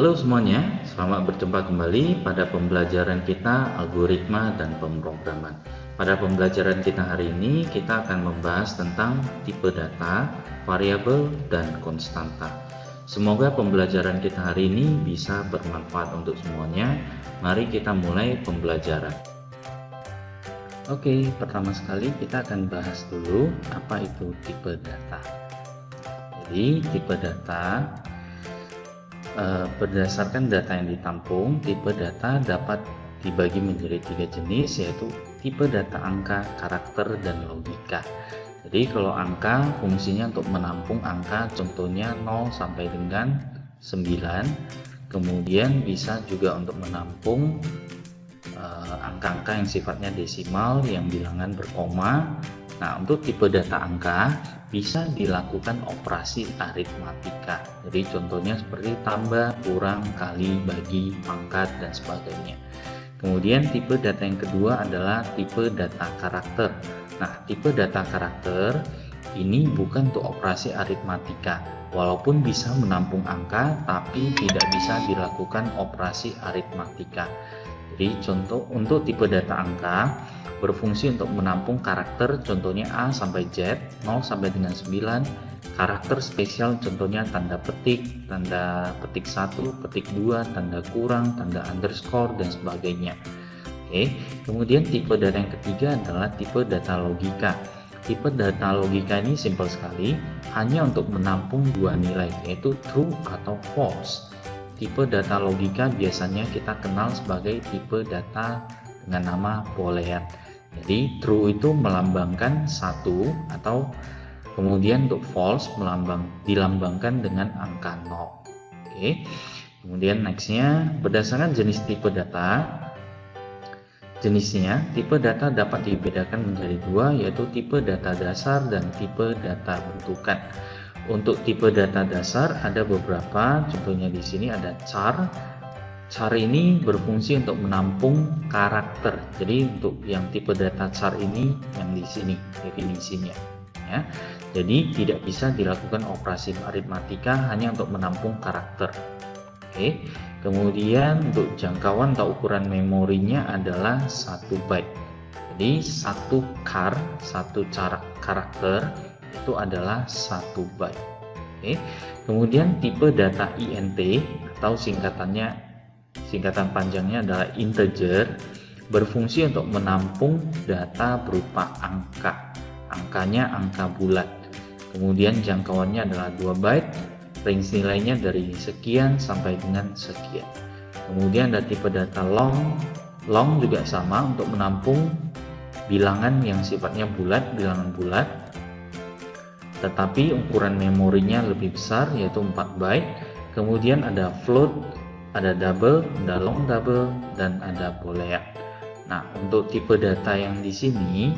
Halo semuanya, selamat berjumpa kembali pada pembelajaran kita algoritma dan pemrograman. Pada pembelajaran kita hari ini, kita akan membahas tentang tipe data, variabel, dan konstanta. Semoga pembelajaran kita hari ini bisa bermanfaat untuk semuanya. Mari kita mulai pembelajaran. Oke, pertama sekali kita akan bahas dulu apa itu tipe data. Jadi, tipe data berdasarkan data yang ditampung, tipe data dapat dibagi menjadi 3 jenis, yaitu tipe data angka, karakter, dan logika. Jadi kalau angka fungsinya untuk menampung angka, contohnya 0 sampai dengan 9. Kemudian bisa juga untuk menampung angka-angka yang sifatnya desimal, yang bilangan berkoma. Nah, untuk tipe data angka bisa dilakukan operasi aritmatika. Jadi contohnya seperti tambah, kurang, kali, bagi, pangkat, dan sebagainya. Kemudian tipe data yang kedua adalah tipe data karakter. Nah, tipe data karakter ini bukan untuk operasi aritmatika. Walaupun bisa menampung angka, tapi tidak bisa dilakukan operasi aritmatika. Jadi contoh untuk tipe data angka berfungsi untuk menampung karakter, contohnya A sampai Z, 0 sampai dengan 9, karakter spesial contohnya tanda petik 1, petik 2, tanda kurang, tanda underscore, dan sebagainya. Oke, kemudian tipe data yang ketiga adalah tipe data logika. Tipe data logika ini simpel sekali, hanya untuk menampung dua nilai, yaitu true atau false. Tipe data logika biasanya kita kenal sebagai tipe data dengan nama boolean. Jadi true itu melambangkan 1, atau kemudian untuk false dilambangkan dengan angka 0. Oke. Kemudian nextnya, berdasarkan jenis tipe data, jenisnya tipe data dapat dibedakan menjadi dua, yaitu tipe data dasar dan tipe data bentukan. Untuk tipe data dasar ada beberapa, contohnya di sini ada char. Char ini berfungsi untuk menampung karakter. Jadi untuk yang tipe data char ini yang di sini definisinya, ya. Jadi tidak bisa dilakukan operasi aritmatika, hanya untuk menampung karakter. Oke. Kemudian untuk jangkauan atau ukuran memorinya adalah 1 byte. Jadi satu karakter itu adalah 1 byte. Oke. Kemudian tipe data int atau singkatan panjangnya adalah integer, berfungsi untuk menampung data berupa angka. Angkanya angka bulat. Kemudian jangkauannya adalah 2 byte, range nilainya dari sekian sampai dengan sekian. Kemudian ada tipe data long. Long juga sama, untuk menampung bilangan yang sifatnya bilangan bulat, tetapi ukuran memorinya lebih besar, yaitu 4 byte. Kemudian ada float, ada double, ada long double, dan ada boolean. Nah, untuk tipe data yang di sini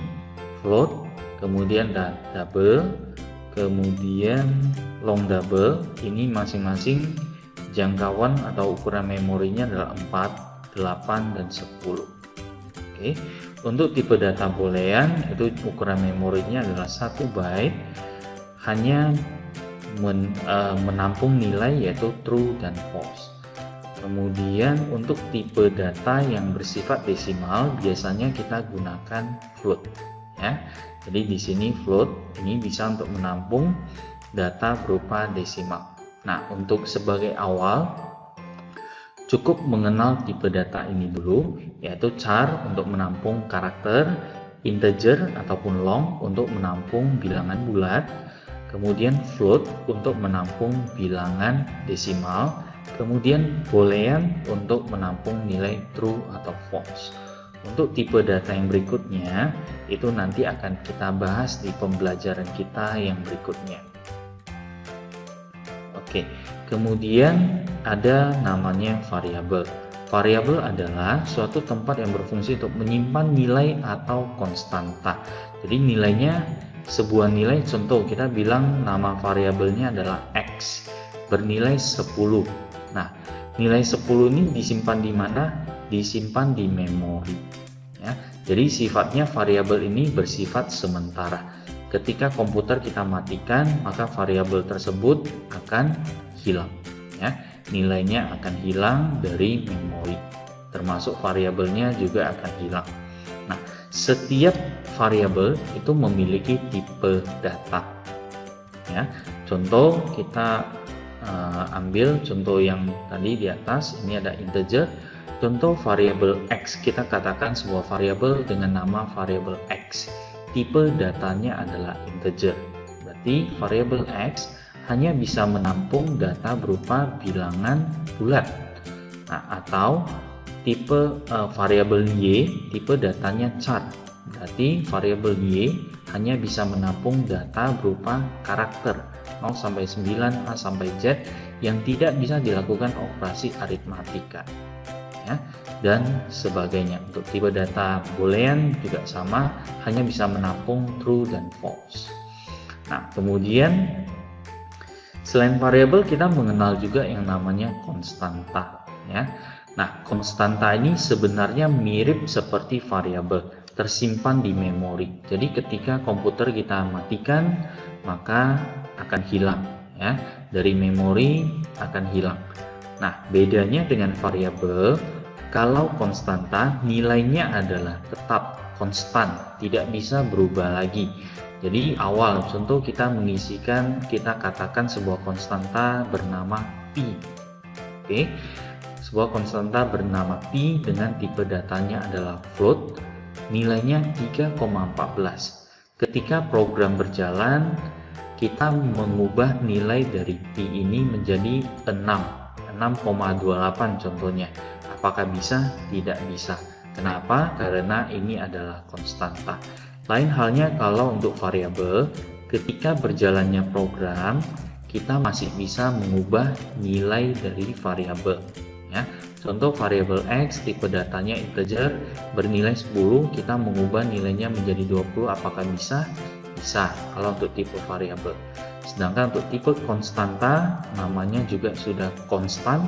float, kemudian ada double, kemudian long double, ini masing-masing jangkauan atau ukuran memorinya adalah 4, 8, dan 10. Oke. Untuk tipe data boolean itu ukuran memorinya adalah 1 byte, hanya menampung nilai yaitu true dan false. Kemudian untuk tipe data yang bersifat desimal biasanya kita gunakan float, ya. Jadi di sini float ini bisa untuk menampung data berupa desimal. Nah, untuk sebagai awal cukup mengenal tipe data ini dulu, yaitu char untuk menampung karakter, integer ataupun long untuk menampung bilangan bulat, kemudian float untuk menampung bilangan desimal, kemudian boolean untuk menampung nilai true atau false. Untuk tipe data yang berikutnya itu nanti akan kita bahas di pembelajaran kita yang berikutnya. Oke, kemudian ada namanya variabel. Variabel adalah suatu tempat yang berfungsi untuk menyimpan nilai atau konstanta. Jadi nilainya sebuah nilai, contoh kita bilang nama variabelnya adalah X, bernilai 10. Nah, nilai 10 ini disimpan di mana? Disimpan di memori, ya. Jadi sifatnya variabel ini bersifat sementara. Ketika komputer kita matikan, maka variabel tersebut akan hilang, ya. nilainya akan hilang dari memori, termasuk variabelnya juga akan hilang. Nah, setiap variabel itu memiliki tipe data. Ya, contoh kita ambil contoh yang tadi di atas, ini ada integer. Contoh variabel X, kita katakan sebuah variabel dengan nama variabel X. Tipe datanya adalah integer. Berarti variabel X hanya bisa menampung data berupa bilangan bulat. Nah, atau tipe variabel Y, tipe datanya chart. Berarti variabel Y hanya bisa menampung data berupa karakter 0 sampai 9, A sampai Z yang tidak bisa dilakukan operasi aritmatika. Ya, dan sebagainya. Untuk tipe data boolean juga sama, hanya bisa menampung true dan false. Nah, kemudian selain variabel kita mengenal juga yang namanya konstanta, ya. Nah, konstanta ini sebenarnya mirip seperti variabel, tersimpan di memori. Jadi ketika komputer kita matikan, maka akan hilang, ya. Dari memori akan hilang. Nah, bedanya dengan variabel, kalau konstanta nilainya adalah tetap konstan, tidak bisa berubah lagi. Jadi awal contoh kita mengisikan, kita katakan sebuah konstanta bernama pi. Oke. Sebuah konstanta bernama pi dengan tipe datanya adalah float, nilainya 3,14. Ketika program berjalan, kita mengubah nilai dari pi ini menjadi 6,28 contohnya. Apakah bisa? Tidak bisa. Kenapa? Karena ini adalah konstanta. Lain halnya kalau untuk variabel, ketika berjalannya program, kita masih bisa mengubah nilai dari variabel. Ya, contoh variabel X, tipe datanya integer, bernilai 10, kita mengubah nilainya menjadi 20, apakah bisa? Bisa, kalau untuk tipe variabel. Sedangkan untuk tipe konstanta, namanya juga sudah konstan,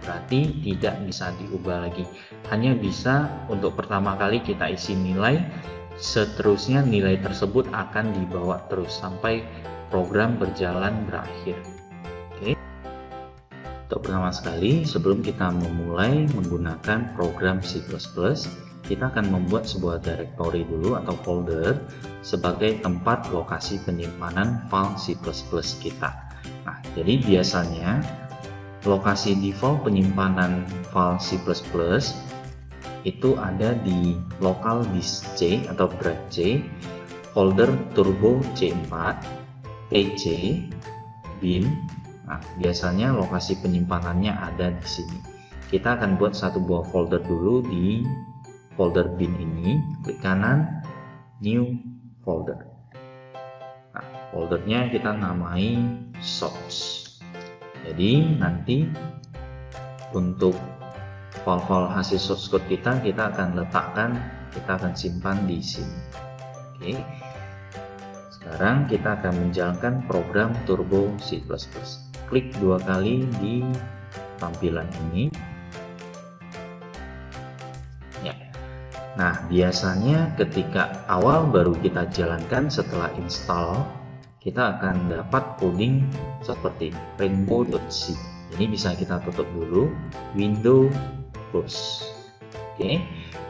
berarti tidak bisa diubah lagi. Hanya bisa untuk pertama kali kita isi nilai, seterusnya nilai tersebut akan dibawa terus sampai program berjalan berakhir. Oke. Untuk pertama sekali, sebelum kita memulai menggunakan program C++, kita akan membuat sebuah directory dulu atau folder sebagai tempat lokasi penyimpanan file C++ kita. Nah, jadi biasanya lokasi default penyimpanan file C++ itu ada di local disk C atau drive C, folder turbo C4, PC, bin. Nah, biasanya lokasi penyimpanannya ada di sini. Kita akan buat satu buah folder dulu di folder bin ini, klik kanan, new folder. Nah, foldernya kita namai source. Jadi nanti untuk file-file hasil source code kita akan letakkan, kita akan simpan di sini. Oke. Sekarang kita akan menjalankan program turbo C++. Klik dua kali di tampilan ini. Ya. Nah, biasanya ketika awal baru kita jalankan setelah install, kita akan dapat coding seperti rainbow.c. Ini bisa kita tutup dulu, window close. Oke,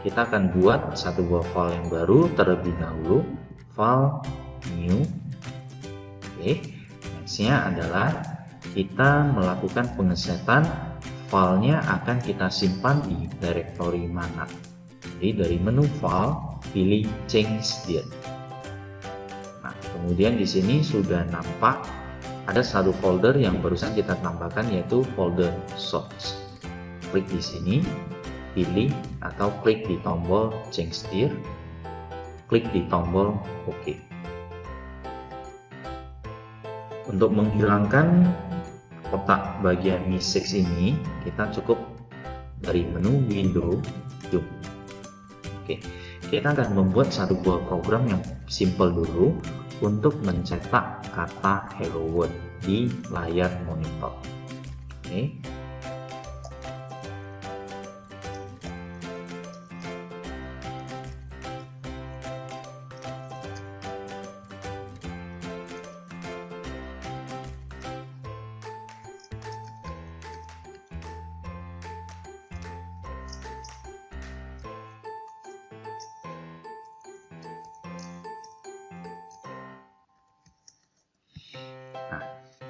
kita akan buat satu buah file yang baru terlebih dahulu, file new. Oke, nextnya adalah kita melakukan pengesetan filenya akan kita simpan di directory mana. Jadi dari menu file pilih change dir. Nah, kemudian di sini sudah nampak ada satu folder yang barusan kita tambahkan, yaitu folder source. Klik di sini, pilih atau klik di tombol change dir, klik di tombol OK. Untuk menghilangkan kotak bagian Mi6 ini, kita cukup dari menu window zoom. Oke, kita akan membuat satu buah program yang simple dulu untuk mencetak kata hello world di layar monitor. Oke.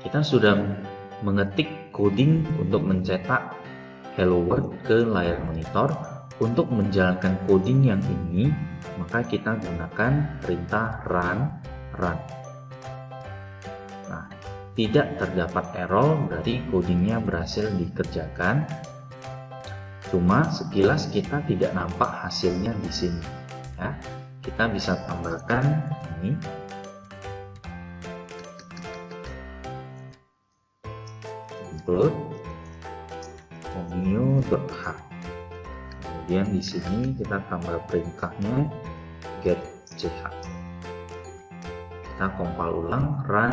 kita sudah mengetik coding untuk mencetak hello world ke layar monitor. Untuk menjalankan coding yang ini, maka kita gunakan perintah run. Nah, tidak terdapat error, berarti codingnya berhasil dikerjakan. Cuma sekilas kita tidak nampak hasilnya di sini. Ya, kita bisa tambahkan ini. Include new.h. Kemudian di sini kita tambah perintahnya getCh. Kita compile ulang, run.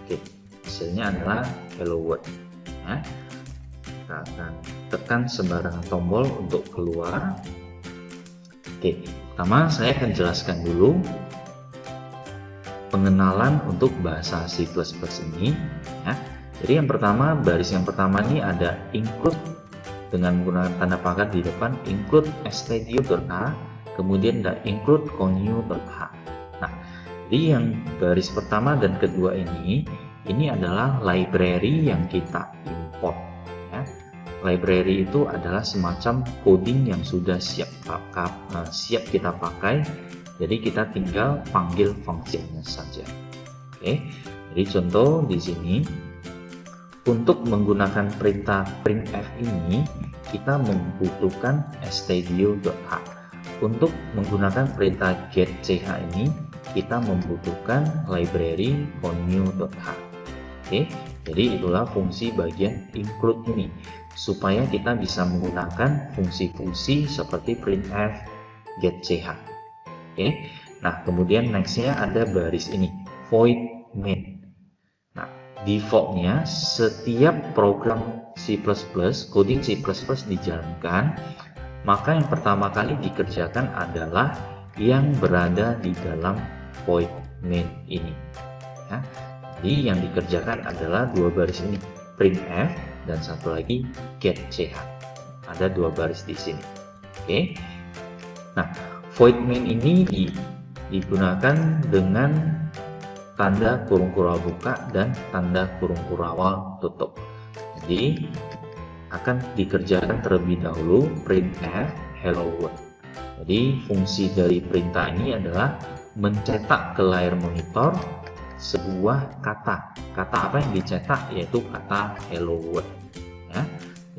Oke, hasilnya adalah hello world. Ya, kita akan tekan sembarangan tombol untuk keluar. Oke, pertama saya akan jelaskan dulu pengenalan untuk bahasa C++ ini. Ya. Jadi yang pertama, baris yang pertama ini ada include dengan menggunakan tanda pangkat di depan, include stdio.h, kemudian ada include connew.h. Nah, jadi yang baris pertama dan kedua ini adalah library yang kita import. Ya. Library itu adalah semacam coding yang sudah siap kita pakai. Jadi kita tinggal panggil fungsinya saja. Oke, jadi contoh di sini. Untuk menggunakan perintah printf ini, kita membutuhkan stdio.h. Untuk menggunakan perintah getCh ini, kita membutuhkan library connew.h. Oke, jadi itulah fungsi bagian include ini, supaya kita bisa menggunakan fungsi-fungsi seperti printf, getCh. Oke, nah kemudian nextnya ada baris ini, void main. Defaultnya setiap program C++, coding C++ dijalankan, maka yang pertama kali dikerjakan adalah yang berada di dalam void main ini. Ya. Jadi yang dikerjakan adalah dua baris ini, printf dan satu lagi getCh. Ada dua baris di sini. Oke. Nah, void main ini digunakan dengan tanda kurung kurawal buka dan tanda kurung kurawal tutup. Jadi akan dikerjakan terlebih dahulu printf hello world. Jadi fungsi dari perintah ini adalah mencetak ke layar monitor sebuah kata. Kata apa yang dicetak? Yaitu kata hello world. Ya.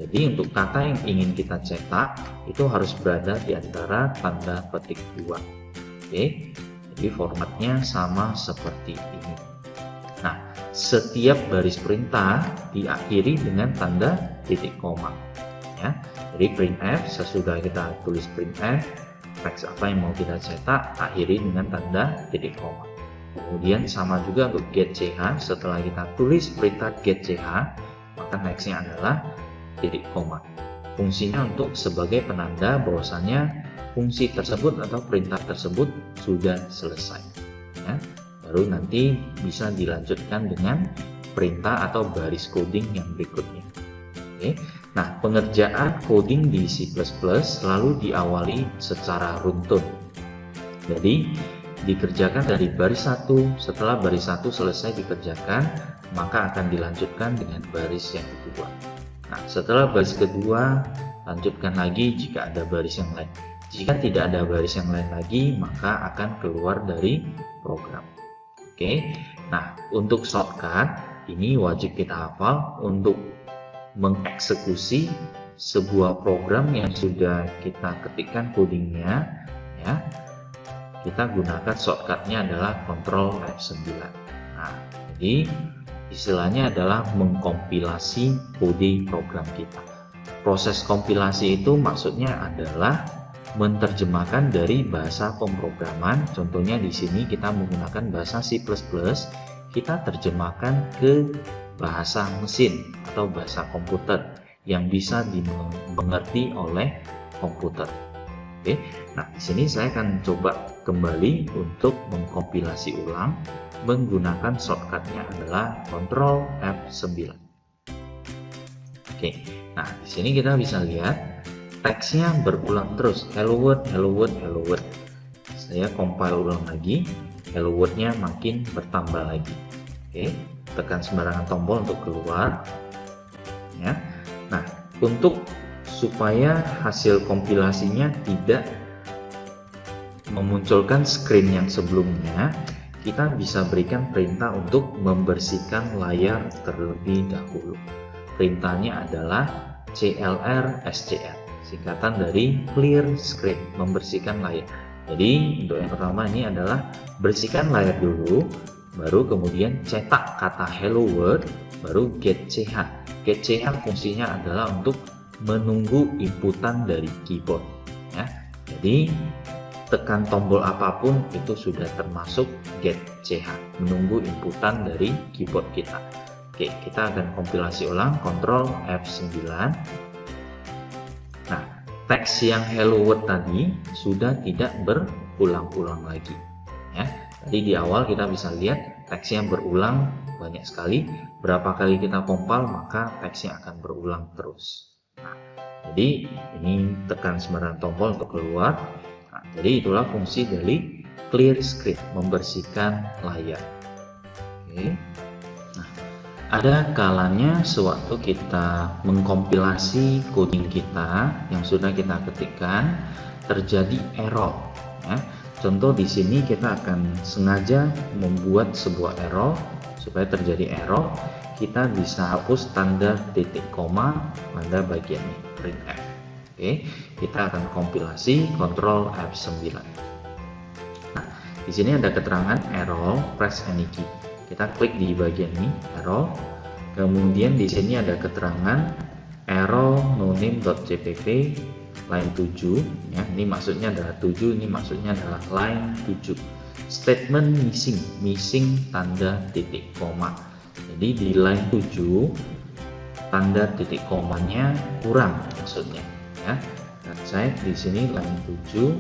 Jadi untuk kata yang ingin kita cetak itu harus berada di antara tanda petik 2. Oke. Jadi formatnya sama seperti ini. Nah, setiap baris perintah diakhiri dengan tanda titik koma. Ya, jadi printf sesudah kita tulis printf, teks apa yang mau kita cetak akhiri dengan tanda titik koma. Kemudian sama juga untuk getCh, setelah kita tulis perintah getCh, maka nextnya adalah titik koma. Fungsinya untuk sebagai penanda bahwasanya fungsi tersebut atau perintah tersebut sudah selesai. Ya, baru nanti bisa dilanjutkan dengan perintah atau baris coding yang berikutnya. Oke. Nah, pengerjaan coding di C++ selalu diawali secara runtun. Jadi dikerjakan dari baris 1, setelah baris 1 selesai dikerjakan, maka akan dilanjutkan dengan baris yang kedua. Nah, setelah baris kedua, lanjutkan lagi jika ada baris yang lain. Jika tidak ada baris yang lain lagi, maka akan keluar dari program. Oke, nah untuk shortcut ini wajib kita hafal untuk mengeksekusi sebuah program yang sudah kita ketikkan codingnya. Ya, kita gunakan shortcutnya adalah Ctrl F9. Nah, jadi istilahnya adalah mengkompilasi kode program kita. Proses kompilasi itu maksudnya adalah menerjemahkan dari bahasa pemrograman. Contohnya di sini kita menggunakan bahasa C++, kita terjemahkan ke bahasa mesin atau bahasa komputer yang bisa dimengerti oleh komputer. Oke, nah di sini saya akan coba kembali untuk mengkompilasi ulang menggunakan shortcutnya adalah Ctrl F9. Oke, nah di sini kita bisa lihat teksnya berulang terus, hello world, hello world, hello world. Saya compile ulang lagi, hello world-nya makin bertambah lagi. Oke, tekan sembarangan tombol untuk keluar. Ya. Nah, untuk supaya hasil kompilasinya tidak memunculkan screen yang sebelumnya, kita bisa berikan perintah untuk membersihkan layar terlebih dahulu. Perintahnya adalah CLR SCR, singkatan dari clear screen, membersihkan layar. Jadi untuk yang pertama ini adalah bersihkan layar dulu, baru kemudian cetak kata hello world, baru get ch. Get ch fungsinya adalah untuk menunggu inputan dari keyboard. Ya. Jadi tekan tombol apapun itu sudah termasuk get ch, menunggu inputan dari keyboard kita. Oke, kita akan kompilasi ulang, Ctrl F9. Nah, teks yang hello world tadi sudah tidak berulang-ulang lagi. Ya, tadi di awal kita bisa lihat teksnya berulang banyak sekali. Berapa kali kita compile maka teksnya akan berulang terus. Nah, jadi ini tekan sembarangan tombol untuk keluar. Nah, jadi itulah fungsi dari clear screen, membersihkan layar. Oke. Nah, ada kalanya sewaktu kita mengkompilasi coding kita yang sudah kita ketikkan terjadi error. Ya. Contoh di sini kita akan sengaja membuat sebuah error. Supaya terjadi error, kita bisa hapus tanda titik koma pada bagian ini, printf. Oke, kita akan kompilasi, Ctrl F9. Nah, di sini ada keterangan error, press any key. Kita klik di bagian ini, error. Kemudian di sini ada keterangan error noname.cpp line 7. Ya, ini maksudnya adalah 7, ini maksudnya adalah line 7. Statement missing tanda titik koma. Jadi di line 7 tanda titik komanya kurang maksudnya. Ya, dan saya di sini line 7.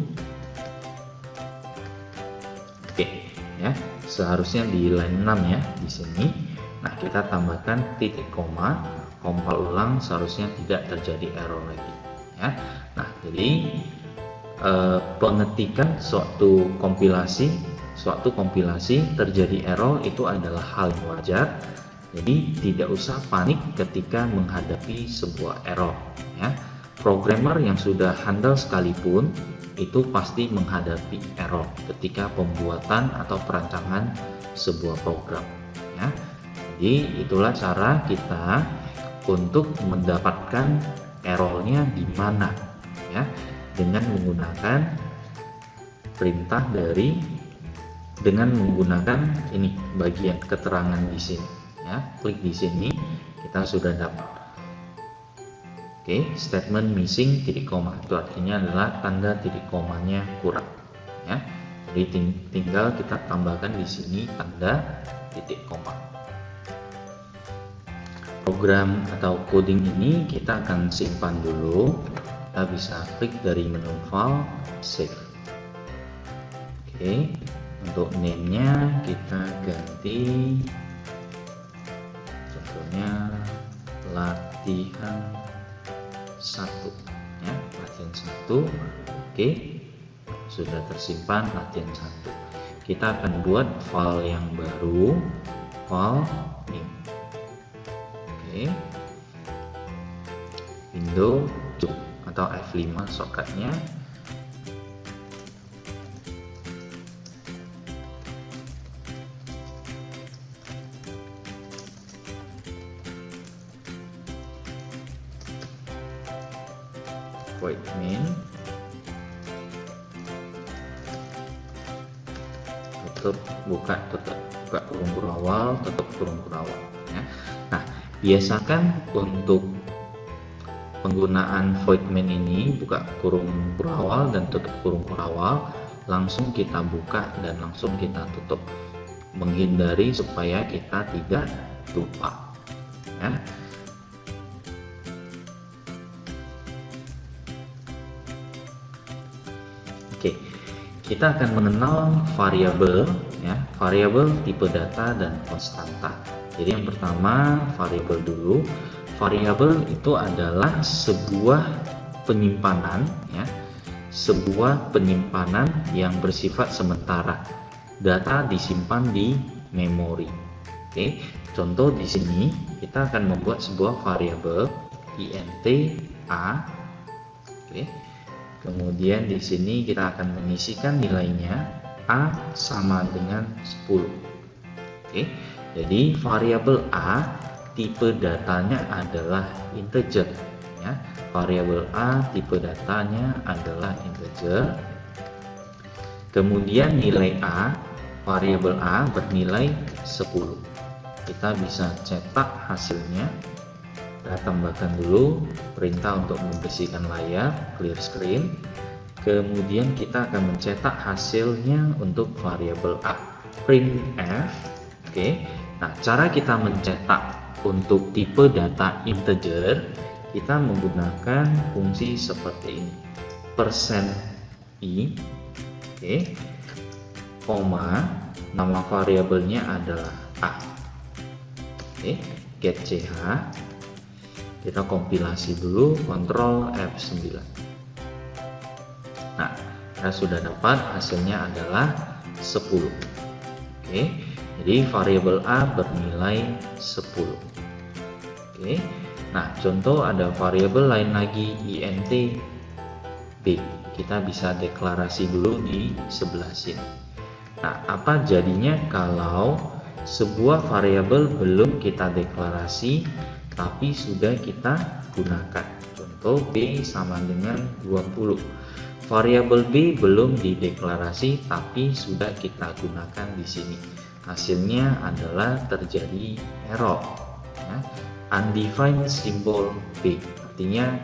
Oke, ya, seharusnya di line 6 ya di sini. Nah, kita tambahkan titik koma, compile ulang, seharusnya tidak terjadi error lagi. Ya, nah jadi pengetikan suatu kompilasi terjadi error itu adalah hal yang wajar. Jadi tidak usah panik ketika menghadapi sebuah error. Ya. Programmer yang sudah handal sekalipun itu pasti menghadapi error ketika pembuatan atau perancangan sebuah program. Ya. Jadi itulah cara kita untuk mendapatkan errornya di mana, ya, dengan menggunakan perintah dengan menggunakan ini bagian keterangan di sini. Ya, klik di sini kita sudah dapat. Oke, statement missing titik koma itu artinya adalah tanda titik komanya kurang. Ya, jadi tinggal kita tambahkan di sini tanda titik koma. Program atau coding ini kita akan simpan dulu. Kita bisa klik dari menu file, save. Oke, untuk name-nya kita ganti, contohnya latihan 1, ya, latihan 1. Oke, sudah tersimpan latihan 1. Kita akan buat file yang baru, file name. Oke, window atau F5 shortcutnya. Void main, tutup, buka, tutup, buka kurung kurawal, tutup kurung kurawal. Ya. Nah, biasakan untuk penggunaan void main ini, buka kurung kurawal dan tutup kurung kurawal, langsung kita buka dan langsung kita tutup, menghindari supaya kita tidak lupa. Ya. Oke, kita akan mengenal variabel, ya, variabel tipe data dan konstanta. Jadi yang pertama variabel dulu. Variabel itu adalah sebuah penyimpanan, ya, sebuah penyimpanan yang bersifat sementara. Data disimpan di memori. Oke, contoh di sini kita akan membuat sebuah variabel int a. Oke. Kemudian di sini kita akan mengisikan nilainya a sama dengan 10. Oke. Jadi variabel a tipe datanya adalah integer ya. Variabel a tipe datanya adalah integer. Kemudian nilai a, variabel a bernilai 10. Kita bisa cetak hasilnya. Kita tambahkan dulu perintah untuk membersihkan layar, clear screen. Kemudian kita akan mencetak hasilnya untuk variabel a, printf. Oke. Nah, cara kita mencetak untuk tipe data integer, kita menggunakan fungsi seperti ini. %i, oke, koma, nama variabelnya adalah a. Oke, get ch. Kita kompilasi dulu, Ctrl F9. Nah, kita sudah dapat hasilnya adalah 10. Oke. Jadi variabel a bernilai 10. Oke. Nah, contoh ada variabel lain lagi int b. Kita bisa deklarasi dulu di sebelah sini. Nah, apa jadinya kalau sebuah variabel belum kita deklarasi tapi sudah kita gunakan? Contoh b sama dengan 20. Variabel b belum dideklarasi tapi sudah kita gunakan di sini. Hasilnya adalah terjadi error ya. Undefined symbol b, artinya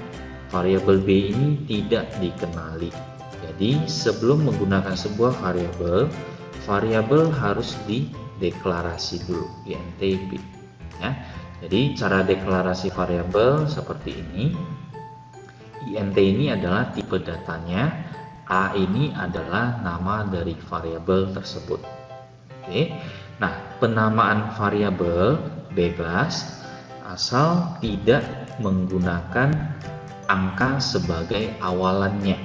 variabel b ini tidak dikenali. Jadi sebelum menggunakan sebuah variabel harus dideklarasi dulu int b ya. Jadi cara deklarasi variabel seperti ini. Int ini adalah tipe datanya, a ini adalah nama dari variabel tersebut. Oke. Nah, penamaan variabel bebas asal tidak menggunakan angka sebagai awalannya.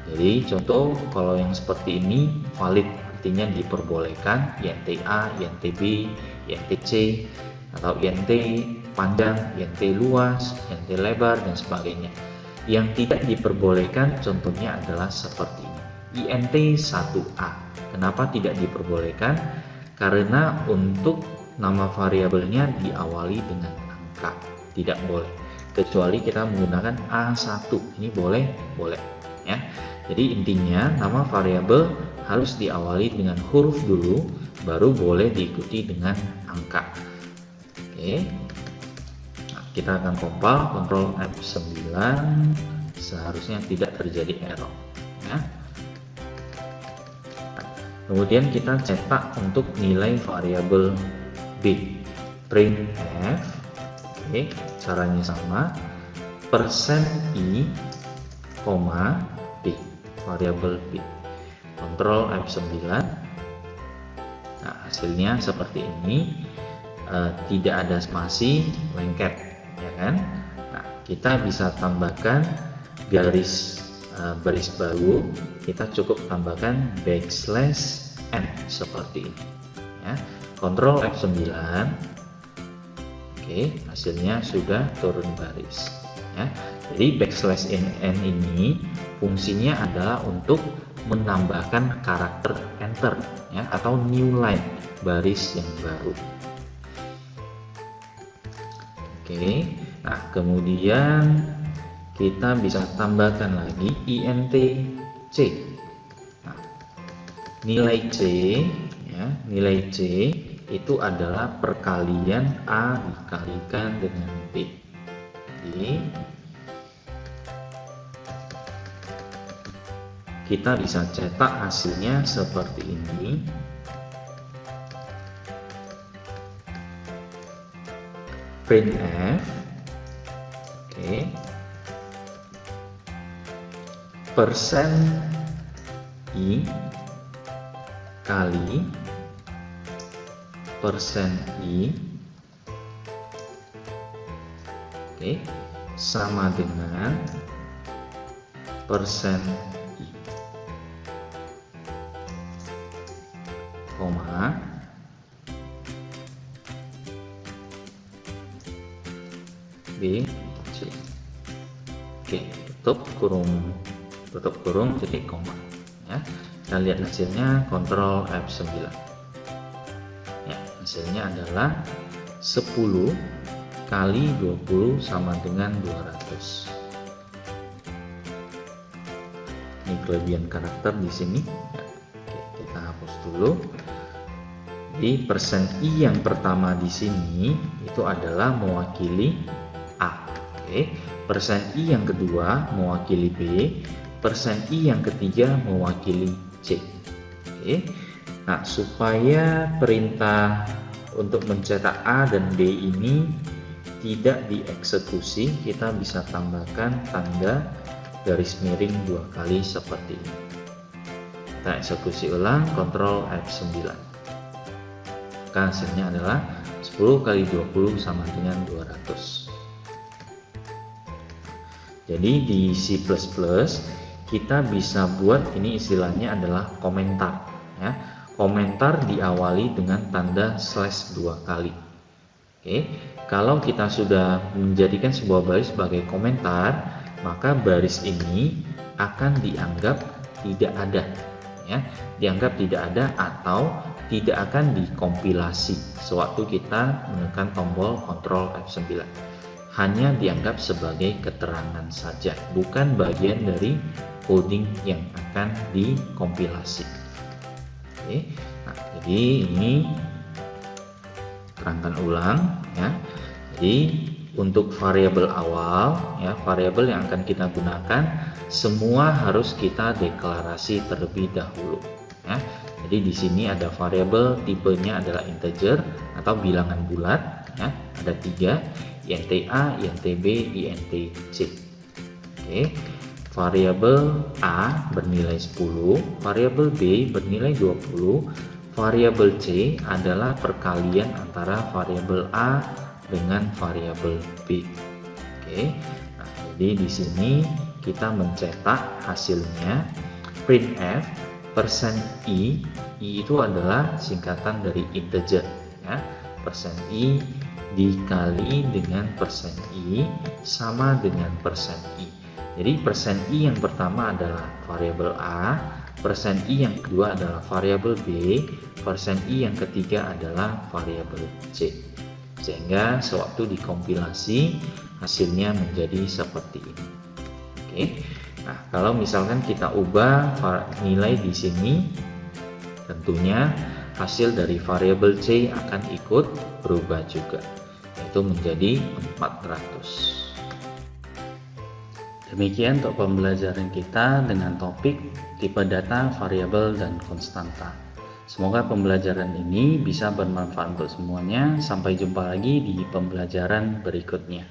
Jadi contoh kalau yang seperti ini valid, artinya diperbolehkan int a, int b, int c, atau int panjang, int luas, int lebar dan sebagainya. Yang tidak diperbolehkan contohnya adalah seperti ini, int 1a. Kenapa tidak diperbolehkan? Karena untuk nama variabelnya diawali dengan angka, tidak boleh. Kecuali kita menggunakan a1, ini boleh ya. Jadi intinya nama variabel harus diawali dengan huruf dulu, baru boleh diikuti dengan angka. Oke. Nah, kita akan compile, Ctrl F9, seharusnya tidak terjadi error ya. Kemudian kita cetak untuk nilai variabel b, printf. Oke, caranya sama, %i, b, variabel b. Ctrl F9. Nah, hasilnya seperti ini, tidak ada spasi, lengket, ya kan? Nah, kita bisa tambahkan garis baris baru, kita cukup tambahkan \n seperti ini ya. Ctrl F9. Oke, hasilnya sudah turun baris ya. Jadi \n ini fungsinya adalah untuk menambahkan karakter enter ya, atau new line, baris yang baru. Oke, nah kemudian kita bisa tambahkan lagi int c. Nah, nilai c ya, nilai c itu adalah perkalian a dikalikan dengan b. Jadi kita bisa cetak hasilnya seperti ini. Printf. Oke. %i kali %i, oke, sama dengan %i, koma, B, C. Oke, tutup kurung jadi koma ya. Kita lihat hasilnya, Ctrl F9 ya, hasilnya adalah 10 kali 20 sama dengan 200. Ini kelebihan karakter di sini ya. Oke, kita hapus dulu. Jadi persen I yang pertama di sini itu adalah mewakili A. Oke. Persen I yang kedua mewakili B, persen I yang ketiga mewakili C. Oke. Nah, supaya perintah untuk mencetak A dan B ini tidak dieksekusi, kita bisa tambahkan tanda garis miring 2 kali seperti ini. Kita eksekusi ulang, Ctrl F9. Maka hasilnya adalah 10 kali 20 sama dengan 200. Jadi di C++ kita bisa buat, ini istilahnya adalah komentar ya. Komentar diawali dengan tanda slash 2 kali. Oke, kalau kita sudah menjadikan sebuah baris sebagai komentar, maka baris ini akan dianggap tidak ada ya, dianggap tidak ada atau tidak akan dikompilasi sewaktu kita menekan tombol Ctrl F9. Hanya dianggap sebagai keterangan saja, bukan bagian dari coding yang akan dikompilasi. Oke. Nah, jadi ini terangkan ulang ya. Jadi untuk variabel awal ya, variabel yang akan kita gunakan semua harus kita deklarasi terlebih dahulu ya. Jadi di sini ada variabel tipenya adalah integer atau bilangan bulat ya, ada 3, int A, int B, int C. Oke. Variabel A bernilai 10, variabel B bernilai 20, variabel C adalah perkalian antara variabel A dengan variabel B. Oke. Nah, jadi di sini kita mencetak hasilnya printf persen I itu adalah singkatan dari integer ya. Persen I dikali dengan persen I sama dengan persen I. Jadi persen I yang pertama adalah variabel A, persen I yang kedua adalah variabel B, persen I yang ketiga adalah variabel C. Sehingga sewaktu dikompilasi hasilnya menjadi seperti ini. Oke. Nah, kalau misalkan kita ubah nilai di sini, tentunya hasil dari variabel C akan ikut berubah juga, yaitu menjadi 400. Demikian untuk pembelajaran kita dengan topik tipe data, variabel, dan konstanta. Semoga pembelajaran ini bisa bermanfaat untuk semuanya. Sampai jumpa lagi di pembelajaran berikutnya.